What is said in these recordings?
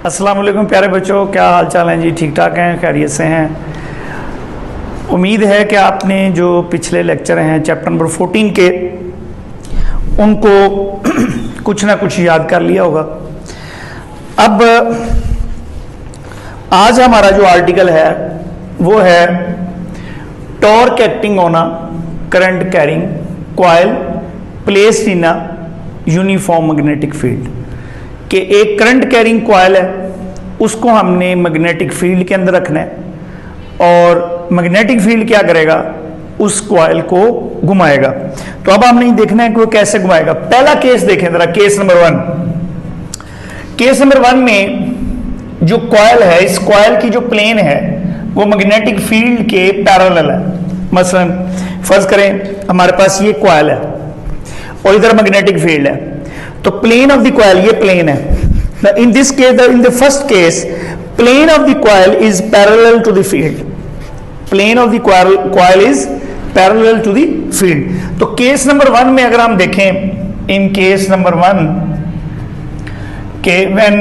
अस्सलाम वालेकुम प्यारे बच्चों, क्या हाल चाल हैं जी? ठीक ठाक हैं, खैरियत से हैं। उम्मीद है कि आपने जो पिछले लेक्चर हैं चैप्टर नंबर 14 के उनको कुछ ना कुछ याद कर लिया होगा। अब आज हमारा जो आर्टिकल है वो है torque acting on a current carrying coil placed in a uniform magnetic field. कि एक करंट कैरिंग कॉइल है, उसको हमने मैग्नेटिक फील्ड के अंदर रखना है और मैग्नेटिक फील्ड क्या करेगा, उस कॉइल को घुमाएगा। तो अब हमने देखना है कि वो कैसे घुमाएगा। पहला केस देखें जरा, केस नंबर 1। केस नंबर 1 में जो कॉइल है, इस कॉइल की जो प्लेन है वो मैग्नेटिक फील्ड के पैरेलल है। मसलन फर्ज करें हमारे पास ये कॉइल है और इधर मैग्नेटिक फील्ड है, तो प्लेन ऑफ द कॉइल ये प्लेन है। In this case, in the first case, plane of the coil is parallel to the field. Plane of the coil is parallel to the field. तो case number 1 में अगर हम देखें, in case number 1 के when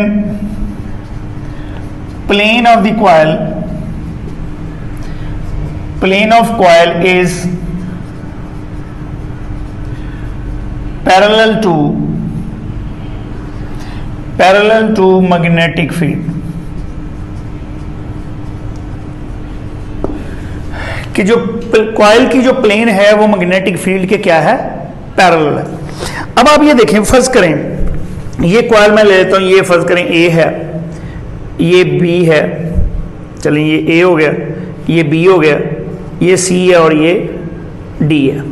plane of the coil, plane of coil is parallel to magnetic field, कि जो coil की जो प्लेन है वो मैग्नेटिक फील्ड के क्या है, पैरेलल है। अब आप ये देखें, फर्ज करें ये कॉइल मैं ले लेता हूं, ये फर्ज करें ए है, ये बी है, चलें ये ए हो गया, ये बी हो गया, ये सी है और ये डी है।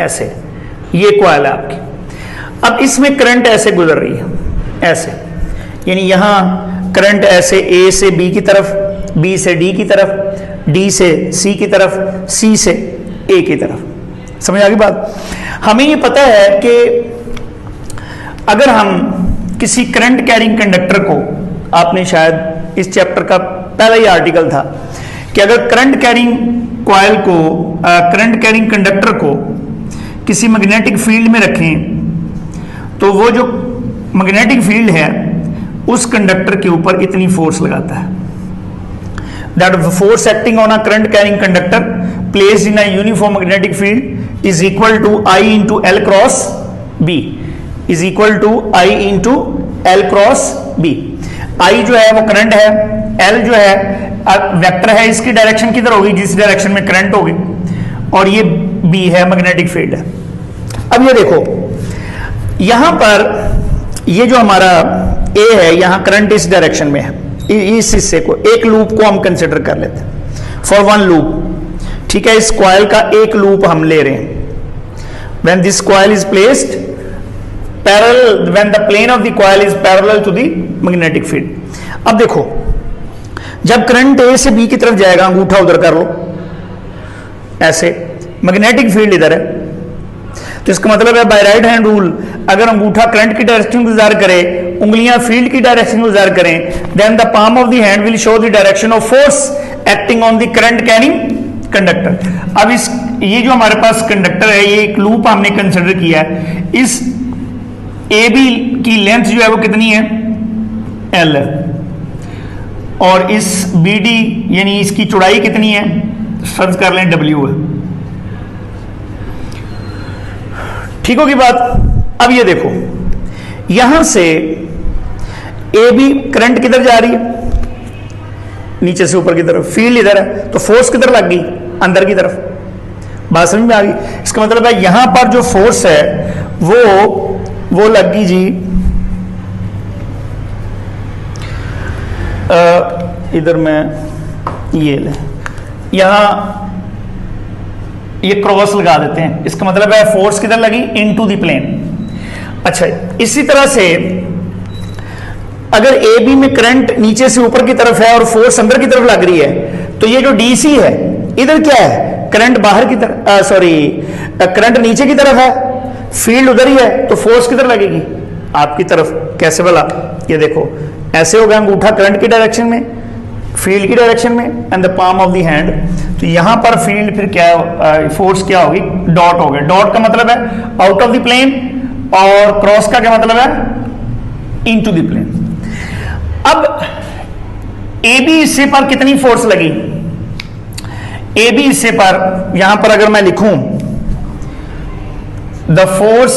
ऐसे ये कॉइल है आपकी। अब इसमें करंट ऐसे गुजर रही है, ऐसे, यानी यहां करंट ऐसे ए से बी की तरफ, बी से डी की तरफ, डी से सी की तरफ, सी से ए की तरफ। समझ आ गई बात? हमें ये पता है कि अगर हम किसी करंट कैरिंग कंडक्टर को, आपने शायद इस चैप्टर का पहला ही आर्टिकल था कि अगर करंट कैरिंग कॉइल को, करंट कैरिंग कंडक्टर को किसी मैग्नेटिक फील्ड में रखें तो वो जो मैग्नेटिक फील्ड है उस कंडक्टर के ऊपर इतनी फोर्स लगाता है। That force acting on a current carrying conductor placed in a uniform magnetic field is equal to I into L cross B, is equal to I into L cross B. I जो है वो current है, L जो है vector है, इसकी direction किधर होगी, जिस डायरेक्शन में करंट होगी, और ये बी है मैग्नेटिक फील्ड है। अब ये देखो, यहां पर ये जो हमारा ए है, यहां करंट इस डायरेक्शन में है, इस हिस्से को, एक लूप को हम कंसिडर कर लेते हैं फॉर वन लूप। ठीक है, इस कॉइल का एक लूप हम ले रहे हैं। When this coil is placed parallel, when the plane of the coil is parallel to the magnetic field. अब देखो, जब करंट ए से बी की तरफ जाएगा, अंगूठा उधर कर लो ऐसे, मैग्नेटिक फील्ड इधर है, तो इसका मतलब है बाय राइट हैंड रूल अगर अंगूठा करंट की डायरेक्शन को इंतजार करे, उंगलियां फील्ड की डायरेक्शन को इंतजार करें, then the palm of the hand will show the direction of force acting on the current carrying conductor. अब इस, ये जो हमारे पास कंडक्टर है, ये एक लूप हमने कंसिडर किया है। इस ए बी की लेंथ जो है वो कितनी है, एल है, और इस बी डी यानी इसकी चौड़ाई कितनी है, फर्ज कर लें डब्ल्यू है। ठीक होगी बात? अब ये देखो, यहां से ए बी करंट किधर जा रही है, नीचे से ऊपर की तरफ, फील्ड इधर है, तो फोर्स किधर लग गई, अंदर की तरफ। बात समझ में आ गई? इसका मतलब है यहां पर जो फोर्स है वो लग गई जी, इधर में ये ले, यहां ये क्रॉस लगा देते हैं, इसका मतलब है फोर्स किधर लगी, इनटू द प्लेन। अच्छा, इसी तरह से अगर ए बी में करंट नीचे से ऊपर की तरफ है और फोर्स अंदर की तरफ लग रही है, तो ये जो डीसी है इधर क्या है, करंट बाहर की तरफ, करंट नीचे की तरफ है, फील्ड उधर ही है, तो फोर्स किधर लगेगी, आपकी तरफ। कैसे भला? ये देखो, ऐसे होगा अंगूठा करंट की डायरेक्शन में, फील्ड की डायरेक्शन में, and the palm of the hand. तो यहां पर फील्ड फिर क्या, फोर्स क्या होगी, डॉट हो गया। डॉट का मतलब है आउट ऑफ द प्लेन, और क्रॉस का क्या मतलब है, इनटू द प्लेन। अब ए बी हिस्से पर कितनी फोर्स लगी, ए बी हिस्से पर यहां पर अगर मैं लिखूं the force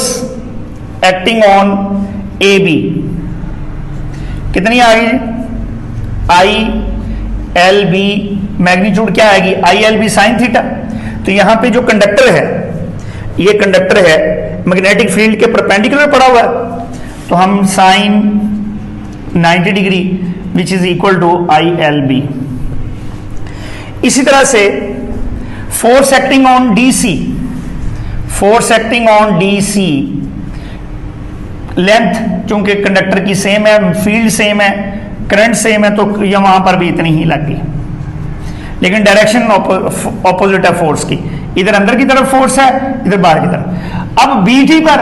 acting on A B कितनी आ गई, आई एल बी, मैग्नीट्यूड क्या आएगी, I L B sine theta. तो यहां पे जो कंडक्टर है, ये कंडक्टर है मैग्नेटिक फील्ड के परपेंडिकुलर पड़ा हुआ है, तो हम sine 90 degree which is equal to I L B. इसी तरह से force acting on D C, force acting on D C, length चूंकि कंडक्टर की सेम है, फील्ड सेम है, करंट सेम है, तो ये वहां पर भी इतनी ही लग गई, लेकिन डायरेक्शन ऑपोजिट है फोर्स की, इधर अंदर की तरफ फोर्स है, इधर बाहर की तरफ। अब बीटी पर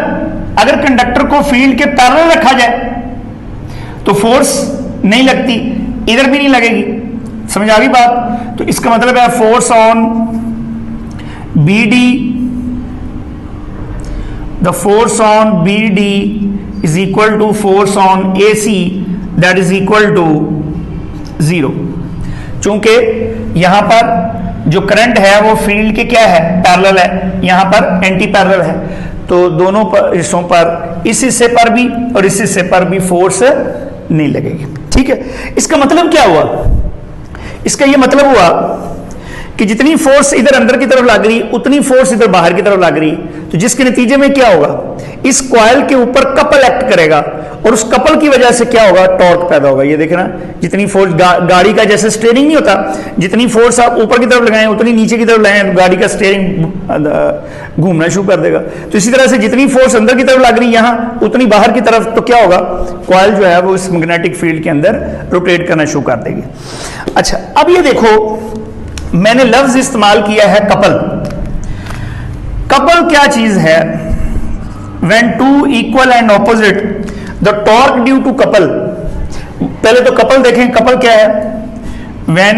अगर कंडक्टर को फील्ड के पैरेलल रखा जाए तो फोर्स नहीं लगती, इधर भी नहीं लगेगी, समझ आ गई बात। तो इसका मतलब है force on B D, the force on B D is equal to force on A C, that is equal to 0। चूंकि यहां पर जो करंट है वो फील्ड के क्या है, पैरेलल है, यहां पर एंटी पैरेलल है, तो दोनों हिस्सों पर, इस हिस्से पर भी और इस हिस्से पर भी फोर्स नहीं लगेगी। ठीक है, इसका मतलब क्या हुआ, इसका यह मतलब हुआ कि जितनी फोर्स इधर अंदर की तरफ लग रही उतनी फोर्स इधर बाहर की तरफ लग रही, तो जिसके नतीजे में क्या होगा, इस कॉइल के ऊपर कपल एक्ट करेगा और उस कपल की वजह से क्या होगा, टॉर्क पैदा होगा। ये देखना, जितनी फोर्स गाड़ी का जैसे स्टीयरिंग नहीं होता, जितनी फोर्स आप ऊपर की तरफ लगाएं उतनी नीचे की तरफ लगाएं, गाड़ी का स्टीयरिंग घूमना शुरू कर देगा। तो इसी तरह से जितनी फोर्स अंदर की तरफ लग रही यहां उतनी बाहर की तरफ, तो क्या होगा, कॉइल जो है वो इस मैग्नेटिक फील्ड के अंदर रोटेट करना शुरू कर देगी। अच्छा, अब ये देखो मैंने लफ्ज इस्तेमाल किया है कपल। कपल क्या चीज है, when two equal and opposite the torque due to couple. पहले तो कपल देखें, कपल क्या है, when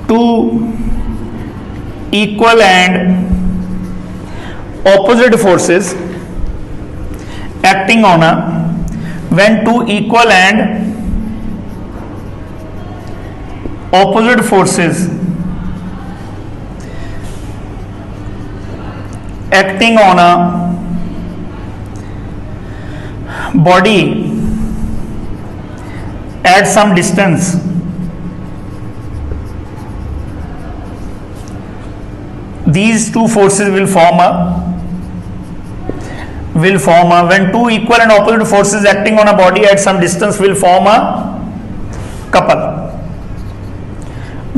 two equal and opposite forces acting on a, when two equal and opposite forces acting on a body at some distance these two forces will form a when two equal and opposite forces acting on a body at some distance will form a couple,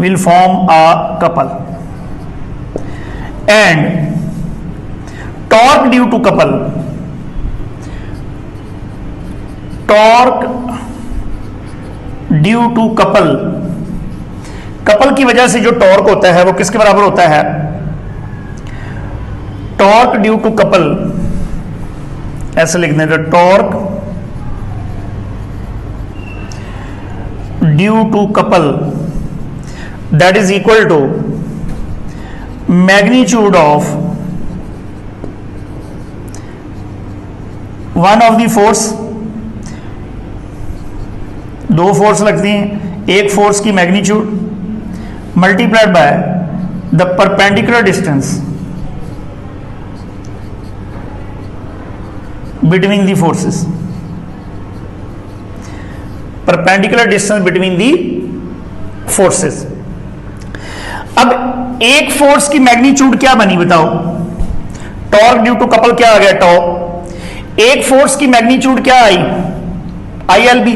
will form a couple, and torque due to couple, torque due to couple, couple की वजह से जो torque होता है वो किसके बराबर होता है, टॉर्क ड्यू टू कपल, ऐसे लिखने का, torque due to couple that is equal to magnitude of one of the force, दो फोर्स लगती हैं, एक फोर्स की magnitude multiplied by the perpendicular distance between the forces, perpendicular distance between the forces. अब एक फोर्स की magnitude क्या बनी बताओ, टॉर्क ड्यू टू कपल क्या आ गया, टॉर्क। एक फोर्स की मैग्नीट्यूड क्या आई, आई एल बी।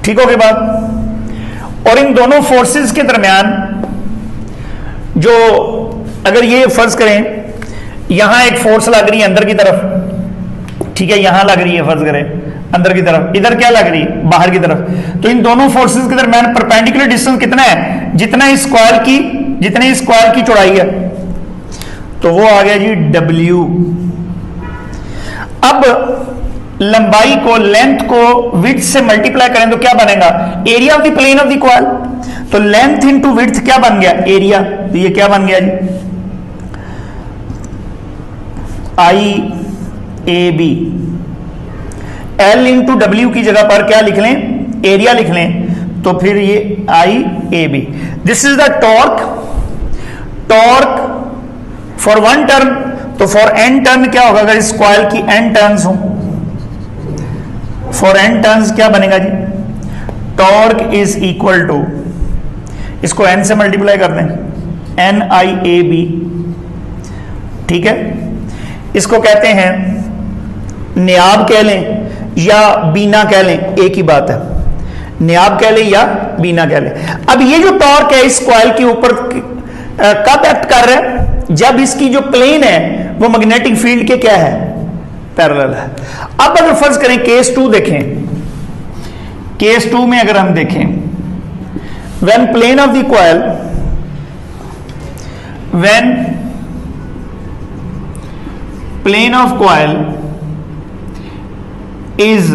ठीक हो गई बात। और इन दोनों फोर्सेस के दरमियान जो, अगर ये फर्ज करें यहां एक फोर्स लग रही है अंदर की तरफ, ठीक है, यहां लग रही है, फर्ज करें अंदर की तरफ, इधर क्या लग रही है, बाहर की तरफ, तो इन दोनों फोर्सेस के दरमियान परपेंडिकुलर डिस्टेंस कितना है, जितने इस कॉइल की चौड़ाई है, तो वो आ गया जी W। अब लंबाई को, लेंथ को विड्थ से मल्टीप्लाई करें तो क्या बनेगा, area of the plane of the coil. तो लेंथ इनटू विड्थ क्या बन गया, एरिया। तो ये क्या बन गया जी, I AB L into W की जगह पर क्या लिख लें, एरिया लिख लें, तो फिर ये IAB। This is the torque. Torque for one turn, तो फॉर n टर्न क्या होगा, अगर इस कॉइल की n टर्न्स हो, फॉर n टर्न्स क्या बनेगा जी, टॉर्क इज इक्वल टू, इसको n से मल्टीप्लाई कर दें, NIAB, ठीक है। इसको कहते हैं नियाब कह लें या बीना कह लें, एक ही बात है, नियाब कह लें या बीना कह लें। अब ये जो टॉर्क है इस कॉइल के ऊपर कब एक्ट कर रहा है, जब इसकी जो प्लेन है वो मैग्नेटिक फील्ड के क्या है, पैरेलल है। अब अगर फर्ज करें केस 2 देखें, केस 2 में अगर हम देखें, when plane of the coil, when plane of coil is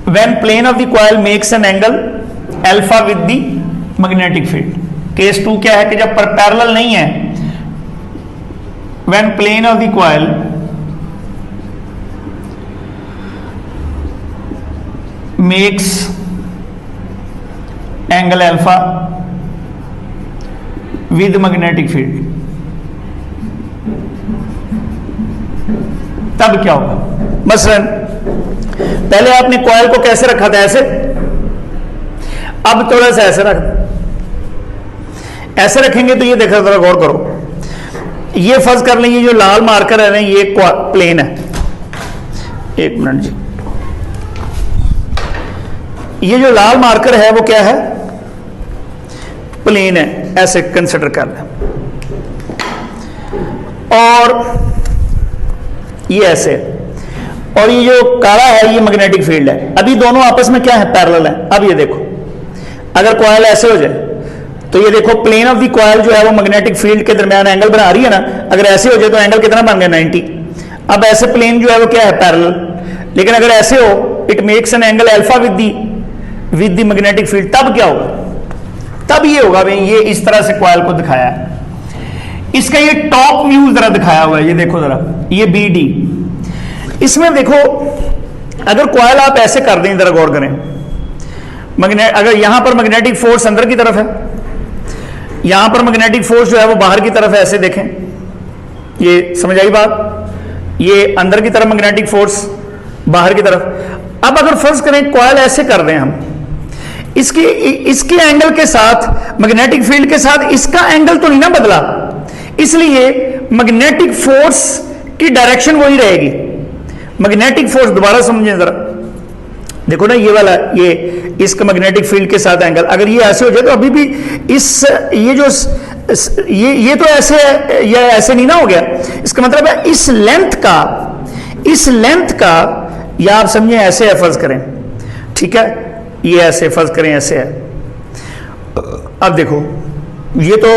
when plane of the coil makes an angle alpha with the magnetic field। Case 2 क्या है कि जब पैरेलल नहीं है, when plane of the coil makes angle alpha with magnetic field, तब क्या होगा। मसलन पहले आपने कॉइल को कैसे रखा था, ऐसे, अब थोड़ा सा ऐसे रख दो, ऐसे रखेंगे तो ये देखो, जरा गौर करो, ये फर्ज कर लें, ये जो लाल मार्कर है ना, ये प्लेन है, एक मिनट जी, ये जो लाल मार्कर है वो क्या है, प्लेन है, ऐसे कंसिडर कर लें, और ये ऐसे, और ये जो काला है ये मैग्नेटिक फील्ड है। अभी दोनों आपस में क्या है, पैरेलल है। अब ये देखो, अगर कॉइल ऐसे हो जाए तो ये देखो प्लेन ऑफ द कॉइल जो है वो मैग्नेटिक फील्ड के दरमियान एंगल बना रही है ना, अगर ऐसे हो जाए तो एंगल कितना बन गया, 90। अब ऐसे प्लेन जो है वो क्या है, पैरेलल, लेकिन अगर ऐसे हो, it makes an angle alpha with the magnetic field, तब क्या होगा, तब ये होगा भाई, ये इस तरह से कॉइल को दिखाया है। इसका ये टॉप व्यू जरा दिखाया हुआ है, ये देखो जरा, ये BD, इसमें देखो अगर कॉइल आप ऐसे कर दें, जरा गौर करें, अगर यहां पर मैग्नेटिक फोर्स अंदर की तरफ है, यहां पर मैग्नेटिक फोर्स जो है वो बाहर की तरफ है, ऐसे देखें, ये समझ आई बात, ये अंदर की तरफ मैग्नेटिक फोर्स, बाहर की तरफ। अब अगर फर्ज करें कॉइल ऐसे कर दें हम, इसके एंगल के साथ, मैग्नेटिक फील्ड के साथ इसका एंगल तो नहीं ना बदला, इसलिए मैग्नेटिक फोर्स की डायरेक्शन वही रहेगी। मैग्नेटिक फोर्स, दोबारा समझें जरा, देखो ना ये वाला, ये इसका मैग्नेटिक फील्ड के साथ एंगल, अगर ये ऐसे हो जाए तो अभी भी इस ये जो ये तो ऐसे है, ये ऐसे नहीं ना हो गया, इसका मतलब है इस लेंथ का या आप समझें ऐसे है, फर्ज करें, ठीक है, ये ऐसे फर्ज करें, ऐसे है। अब देखो ये तो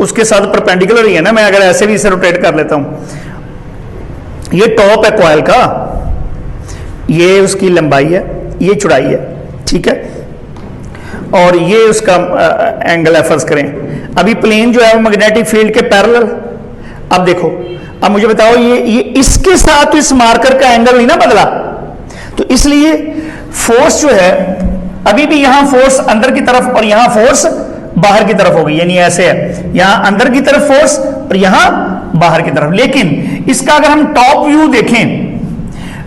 उसके साथ परपेंडिकुलर ही है ना, मैं अगर ऐसे भी इसे रोटेट कर लेता हूं, ये टॉप है कॉइल का, ये उसकी लंबाई है, ये चौड़ाई है, ठीक है, और ये उसका एंगल है, फर्ज करें। अभी प्लेन जो है वो मैग्नेटिक फील्ड के पैरेलल। अब देखो, अब मुझे बताओ, ये इसके साथ इस मार्कर का एंगल नहीं ना बदला, तो इसलिए फोर्स जो है, अभी भी यहां फोर्स अंदर की तरफ और यहां फोर्स बाहर की तरफ होगी, यानी ऐसे है, यहां अंदर की तरफ फोर्स और यहां बाहर की तरफ। लेकिन इसका अगर हम टॉप व्यू देखें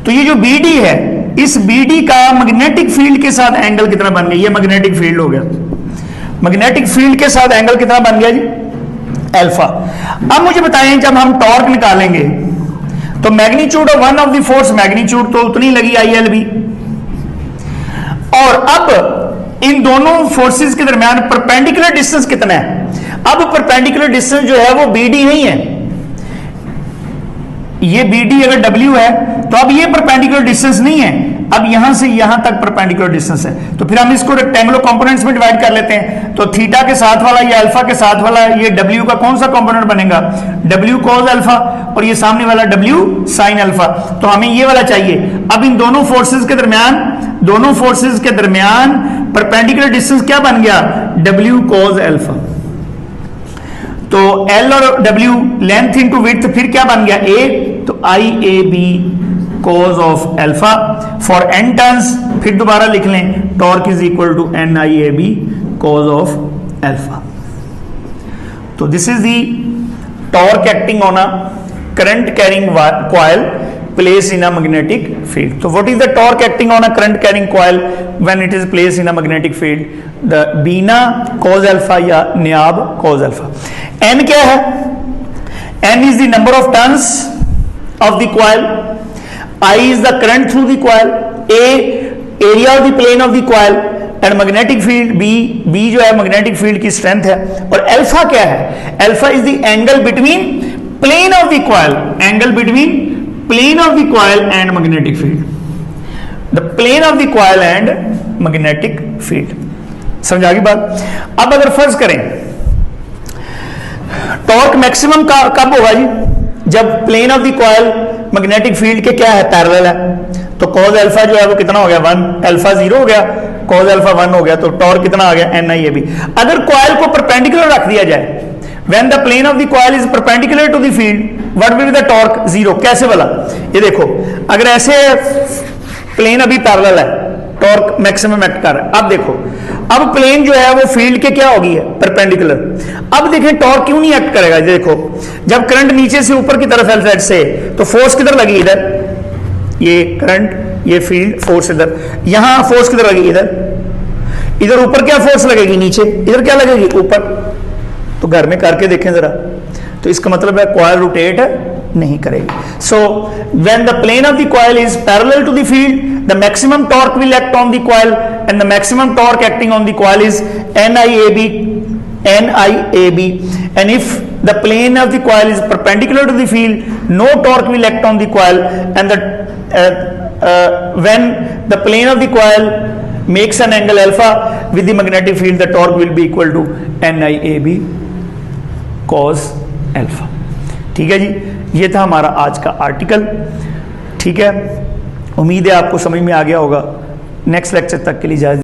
तो ये जो BD है, इस BD का मैग्नेटिक फील्ड के साथ एंगल कितना बन गया, ये मैग्नेटिक फील्ड हो गया, मैग्नेटिक फील्ड के साथ एंगल कितना बन गया जी, अल्फा। अब मुझे बताएं, जब हम टॉर्क निकालेंगे तो magnitude of one of the force, magnitude तो उतनी लगी ILB, और अब इन दोनों फोर्सेस के दरमियान परपेंडिकुलर डिस्टेंस कितना है। अब परपेंडिकुलर डिस्टेंस जो है वो BD नहीं है, ये BD अगर W है तो अब ये परपेंडिकुलर डिस्टेंस नहीं है, अब यहां से यहां तक परपेंडिकुलर डिस्टेंस है। तो फिर हम इसको रेक्टेंगुलर कंपोनेंट्स में डिवाइड कर लेते हैं, तो थीटा के साथ वाला, ये अल्फा के साथ वाला, ये W का कौन सा कंपोनेंट बनेगा, W cos अल्फा, और ये सामने वाला W sin अल्फा, तो हमें ये वाला चाहिए। अब इन दोनों फोर्सेस के दरमियान परपेंडिकुलर डिस्टेंस क्या बन गया, W cos अल्फा। तो L और W लेंथ इंटू विड्थ, फिर क्या बन गया A, तो IAB cos of alpha for n turns, फिर दोबारा लिख लें torque is equal to NIAB cos of alpha. तो this is the torque acting on a current carrying coil placed in a magnetic field. So what is the torque acting on a current carrying coil when it is placed in a magnetic field? The बीना cos alpha या नियाब cos alpha. N क्या है? N is the number of turns of the coil. I is the current through the coil. A area of the plane of the coil. And magnetic field B जो है magnetic field की strength है। और alpha क्या है? Alpha is the angle between plane of the coil, angle between plane of the coil and magnetic field, the plane of the coil and magnetic field। समझ आ गई बात? अब अगर फर्ज करें टॉर्क मैक्सिमम का कब होगा जी? जब plane of the coil magnetic field के क्या है? पैरेलल है। तो cos अल्फा जो है वो कितना हो गया? 1, अल्फा 0 हो गया, cos अल्फा 1 हो गया, तो टॉर्क कितना आ गया? NIAB। अगर कॉइल को परपेंडिकुलर रख दिया जाए, when the plane of the coil is perpendicular to the field, what will be the torque? 0। कैसे वाला? ये देखो, अगर ऐसे प्लेन अभी पैरेलल है, टॉर्क मैक्सिमम एक्ट कर रहा है। अब देखो, अब प्लेन जो है वो फील्ड के क्या होगी? है परपेंडिकुलर। अब देखें टॉर्क क्यों नहीं एक्ट करेगा? देखो, जब करंट नीचे से ऊपर की तरफ है साइड से, तो फोर्स किधर लगी? इधर। ये करंट, ये फील्ड, फोर्स इधर। यहां फोर्स किधर लगी? इधर। इधर ऊपर क्या फोर्स लगेगी? नीचे। इधर क्या लगेगी? ऊपर। तो घर में करके देखें जरा, तो इसका मतलब है कॉइल रोटेट नहीं करेगी। So when the plane of the coil is parallel to the field, the maximum torque will act on the coil and the maximum torque acting on the coil is NIAB and if the plane of the coil is perpendicular to the field, no torque will act on the coil, and when the plane of the coil makes an angle alpha with the magnetic field, the torque will be equal to NIAB cos alpha। ठीक है जी, ये था हमारा आज का article. ठीक है, उम्मीद है आपको समझ में आ गया होगा। नेक्स्ट लेक्चर तक के लिए इजाजत।